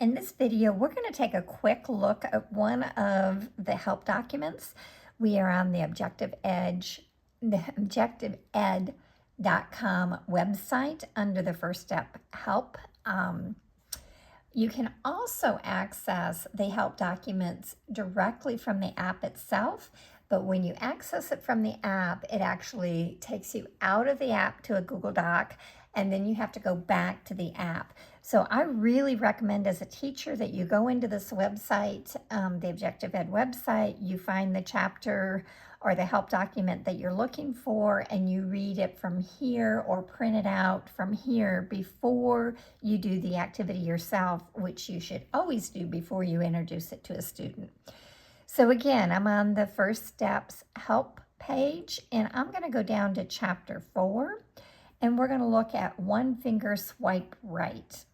In this video, we're going to take a quick look at one of the help documents. We are on the objectiveed.com website under the First Step Help. You can also access the help documents directly from the app itself, but when you access it from the app, it actually takes you out of the app to a Google Doc, and then you have to go back to the app. So I really recommend as a teacher that you go into this website, the Objective Ed website, you find the chapter or the help document that you're looking for, and you read it from here or print it out from here before you do the activity yourself, which you should always do before you introduce it to a student. So again, I'm on the First Steps help page, and I'm going to go down to chapter 4, and we're going to look at one finger swipe right.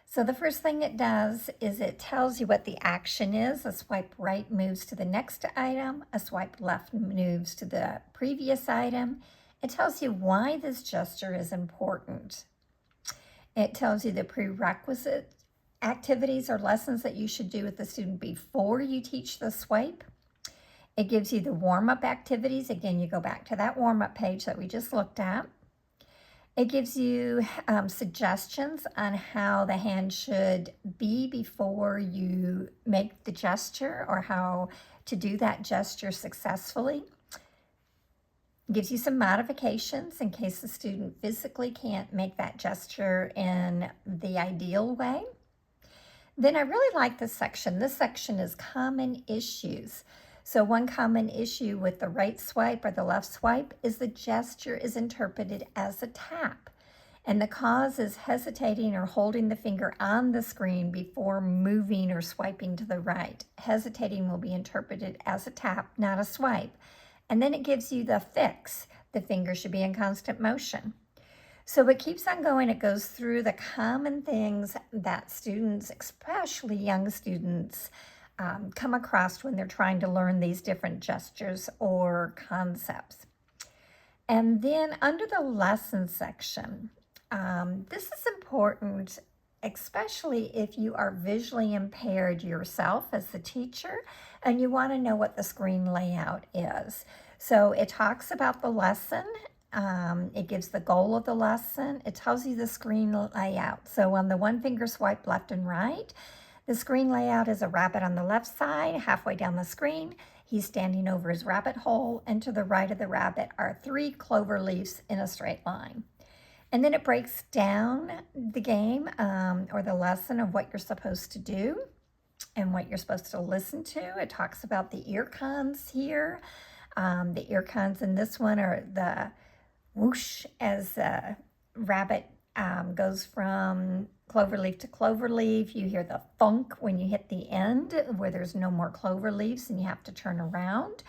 So the first thing it does is it tells you what the action is. A swipe right moves to the next item. A swipe left moves to the previous item. It tells you why this gesture is important. It tells you the prerequisite activities or lessons that you should do with the student before you teach the swipe. It gives you the warm-up activities. Again, you go back to that warm-up page that we just looked at. It gives you suggestions on how the hand should be before you make the gesture or how to do that gesture successfully. It gives you some modifications in case the student physically can't make that gesture in the ideal way. Then I really like this section. This section is common issues. So one common issue with the right swipe or the left swipe is the gesture is interpreted as a tap. And the cause is hesitating or holding the finger on the screen before moving or swiping to the right. Hesitating will be interpreted as a tap, not a swipe. And then it gives you the fix. The finger should be in constant motion. So it keeps on going. It goes through the common things that students, especially young students, come across when they're trying to learn these different gestures or concepts. And then under the lesson section, this is important, especially if you are visually impaired yourself as the teacher and you want to know what the screen layout is. So it talks about the lesson. It gives the goal of the lesson. It tells you the screen layout. So on the one finger swipe left and right, the screen layout is a rabbit on the left side, halfway down the screen. He's standing over his rabbit hole, and to the right of the rabbit are 3 clover leaves in a straight line. And then it breaks down the game or the lesson of what you're supposed to do and what you're supposed to listen to. It talks about the ear cons here. The ear cons in this one are the whoosh as the rabbit goes from cloverleaf to cloverleaf. You hear the thunk when you hit the end where there's no more clover leaves and you have to turn around.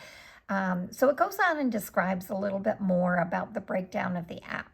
So it goes on and describes a little bit more about the breakdown of the app.